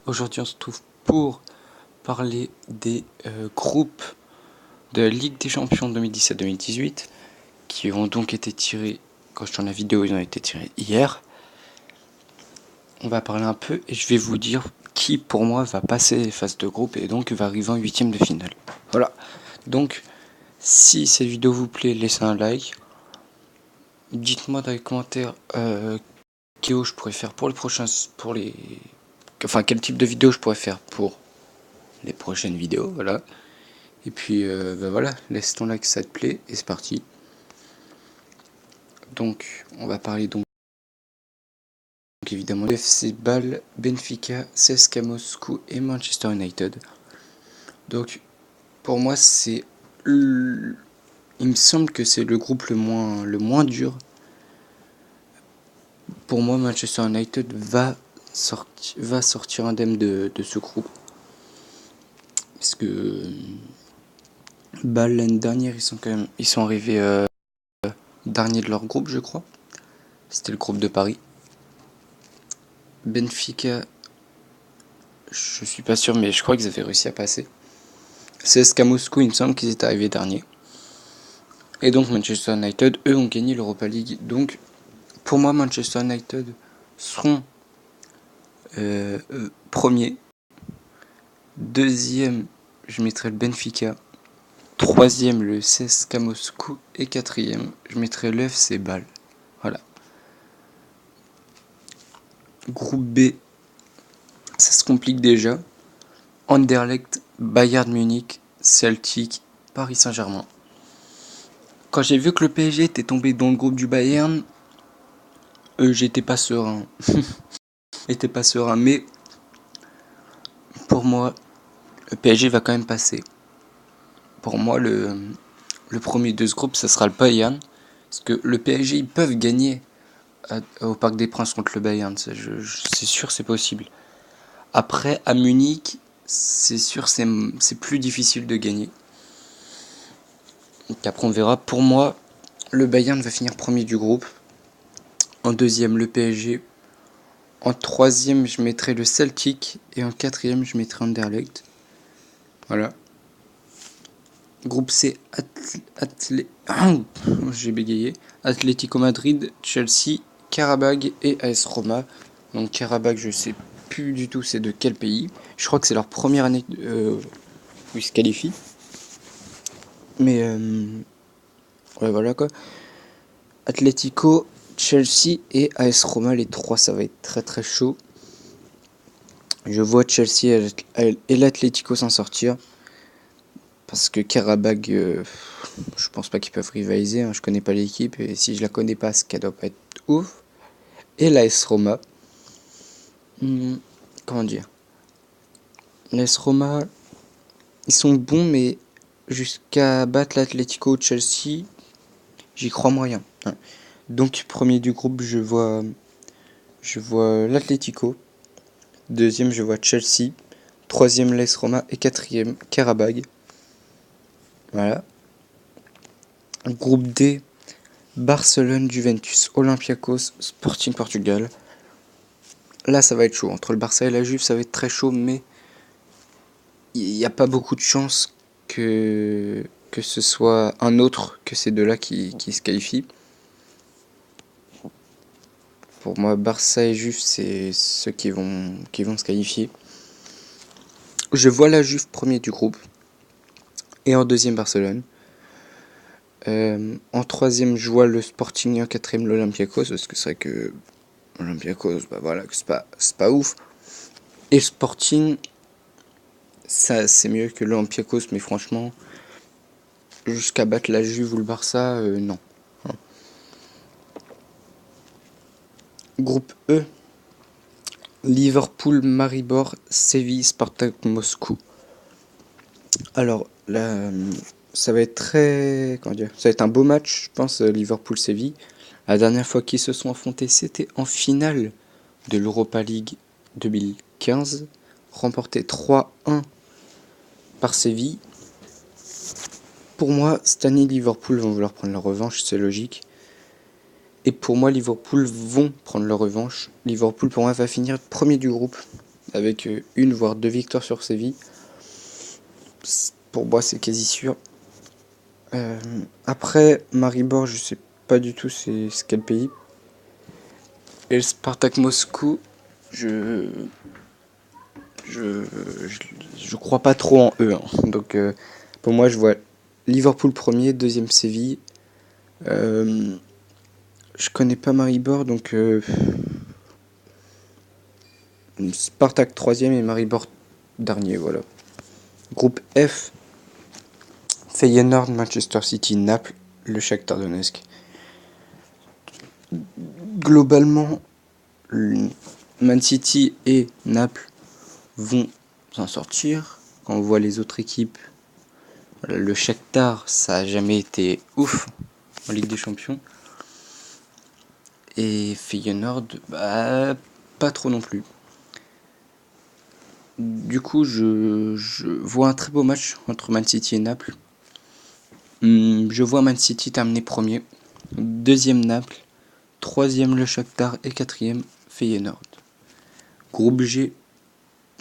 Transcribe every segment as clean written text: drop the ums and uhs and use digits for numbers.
Aujourd'hui on se trouve pour parler des groupes de la Ligue des Champions 2017-2018 qui ont donc été tirés, quand je tourne la vidéo ils ont été tirés hier. On va parler un peu et je vais vous dire qui pour moi va passer les phases de groupe et donc va arriver en huitième de finale. Voilà, donc si cette vidéo vous plaît, laissez un like. Dites-moi dans les commentaires quel je pourrais faire pour les prochains, enfin quel type de vidéo je pourrais faire pour les prochaines vidéos, voilà. Et puis voilà, laisse ton like si ça te plaît et c'est parti. Donc on va parler donc évidemment de FC Bâle, Benfica, CSKA Moscou et Manchester United. Donc pour moi il me semble que c'est le groupe le moins dur. Pour moi Manchester United va sortir indemne de ce groupe. Parce que Bâle l'année dernière ils sont arrivés dernier de leur groupe je crois. C'était le groupe de Paris. Benfica, je suis pas sûr mais je crois qu'ils avaient réussi à passer. CSKA Moscou, il me semble qu'ils étaient arrivés derniers. Et donc Manchester United, eux, ont gagné l'Europa League. Donc pour moi Manchester United seront premiers. Deuxième, je mettrai le Benfica. Troisième, le CSKA Moscou. Et quatrième, je mettrai le FC Bâle. Voilà. Groupe B, ça se complique déjà. Anderlecht, Bayern Munich, Celtic, Paris Saint-Germain. Quand j'ai vu que le PSG était tombé dans le groupe du Bayern, j'étais pas serein. Mais pour moi, le PSG va quand même passer. Pour moi, le premier de ce groupe, ça sera le Bayern. Parce que le PSG, ils peuvent gagner au Parc des Princes contre le Bayern. C'est sûr, c'est possible. Après, à Munich, c'est sûr, c'est plus difficile de gagner. Donc après, on verra. Pour moi, le Bayern va finir premier du groupe. En deuxième, le PSG. En troisième, je mettrai le Celtic. Et en quatrième, je mettrai Anderlecht. Voilà. Groupe C, j'ai bégayé. Atlético Madrid, Chelsea, Karabag et AS Roma. Donc Karabag, je sais plus du tout c'est de quel pays. Je crois que c'est leur première année où ils se qualifient. Mais ouais, voilà quoi. Atlético, Chelsea et AS Roma, les trois, ça va être très très chaud. Je vois Chelsea et l'Atlético s'en sortir. Parce que Karabag, je pense pas qu'ils peuvent rivaliser, hein. Je connais pas l'équipe et si je la connais pas, ça doit pas être ouf. Et l'AS Roma, comment dire, l'AS Roma, ils sont bons mais jusqu'à battre l'Atlético ou Chelsea, j'y crois moyen. Ouais. Donc premier du groupe, je vois l'Atlético. Deuxième, je vois Chelsea. Troisième, l'AS Roma et quatrième, Karabag. Voilà. Groupe D, Barcelone, Juventus, Olympiakos, Sporting Portugal. Là, ça va être chaud. Entre le Barça et la Juve, ça va être très chaud, mais il n'y a pas beaucoup de chances que ce soit un autre que ces deux-là qui se qualifient. Pour moi, Barça et Juve, c'est ceux qui vont se qualifier. Je vois la Juve premier du groupe. Et en deuxième, Barcelone. En troisième, je vois le Sporting et en quatrième, l'Olympiakos. Parce que c'est vrai que l'Olympiakos, bah voilà, c'est pas ouf. Et le Sporting, ça c'est mieux que l'Olympiakos, mais franchement, jusqu'à battre la Juve ou le Barça, non. Groupe E, Liverpool, Maribor, Séville, Spartak Moscou. Alors là, ça va être ça va être un beau match, je pense, Liverpool-Séville. La dernière fois qu'ils se sont affrontés, c'était en finale de l'Europa League 2015, remporté 3-1 par Séville. Pour moi, cette année, Liverpool vont vouloir prendre leur revanche, c'est logique. Et pour moi, Liverpool vont prendre leur revanche. Liverpool, pour moi, va finir premier du groupe. avec une voire deux victoires sur Séville. Pour moi, c'est quasi sûr. Après, Maribor, je sais pas du tout c'est quel pays. Et le Spartak Moscou, je je, je crois pas trop en eux, hein. Donc pour moi, je vois Liverpool premier, deuxième Séville. Je connais pas Maribor, donc Spartak troisième et Maribor dernier, voilà. Groupe F, Feyenoord, Manchester City, Naples, le Shakhtar Donetsk. Globalement, Man City et Naples vont s'en sortir. Quand on voit les autres équipes, le Shakhtar, ça a jamais été ouf en Ligue des Champions. Et Feyenoord, bah, pas trop non plus. Du coup, je vois un très beau match entre Man City et Naples. Je vois Man City terminer premier, deuxième Naples, troisième le Shakhtar et quatrième Feyenoord. Groupe G,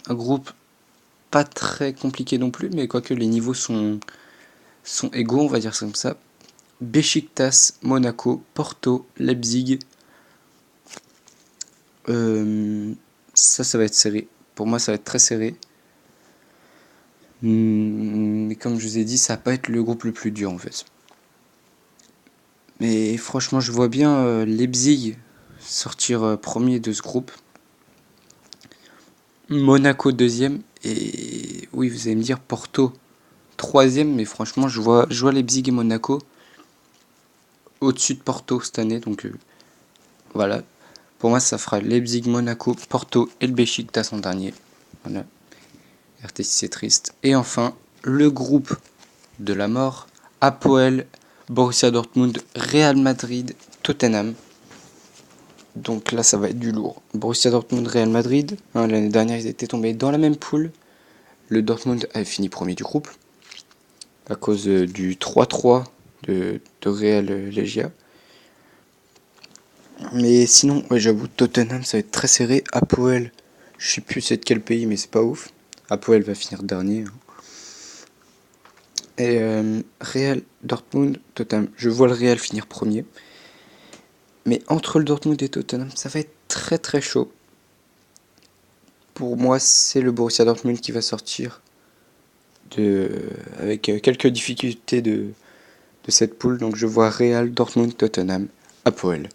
un groupe pas très compliqué non plus, mais quoique les niveaux sont égaux, on va dire ça comme ça. Beşiktaş, Monaco, Porto, Leipzig. Ça va être serré. Pour moi, ça va être très serré. Mais comme je vous ai dit, ça va pas être le groupe le plus dur en fait. Mais franchement, je vois bien Leipzig sortir premier de ce groupe. Monaco deuxième. Et oui, vous allez me dire Porto troisième. Mais franchement, je vois Leipzig et Monaco au-dessus de Porto cette année. Donc voilà. Pour moi, ça fera Leipzig, Monaco, Porto et le Beşiktaş en dernier. Voilà. RTC, c'est triste. Et enfin, le groupe de la mort. Apoel, Borussia Dortmund, Real Madrid, Tottenham. Donc là, ça va être du lourd. Borussia Dortmund, Real Madrid. Hein, l'année dernière, ils étaient tombés dans la même poule. Le Dortmund avait fini premier du groupe à cause du 3-3 de Real Legia. Mais sinon, ouais, j'avoue, Tottenham, ça va être très serré. Apoel, je sais plus c'est de quel pays, mais c'est pas ouf. Apoel va finir dernier, hein. Et Real, Dortmund, Tottenham. Je vois le Real finir premier. Mais entre le Dortmund et Tottenham, ça va être très très chaud. Pour moi, c'est le Borussia Dortmund qui va sortir avec quelques difficultés de cette poule. Donc je vois Real, Dortmund, Tottenham, Apoel.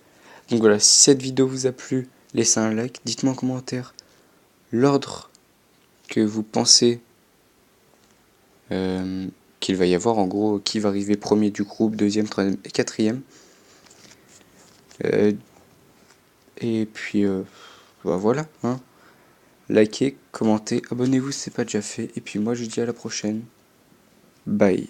Donc voilà, si cette vidéo vous a plu, laissez un like, dites-moi en commentaire l'ordre que vous pensez qu'il va y avoir, en gros, qui va arriver premier du groupe, deuxième, troisième et quatrième. Et puis, bah voilà, hein. Likez, commentez, abonnez-vous si ce n'est pas déjà fait. Et puis moi, je vous dis à la prochaine. Bye.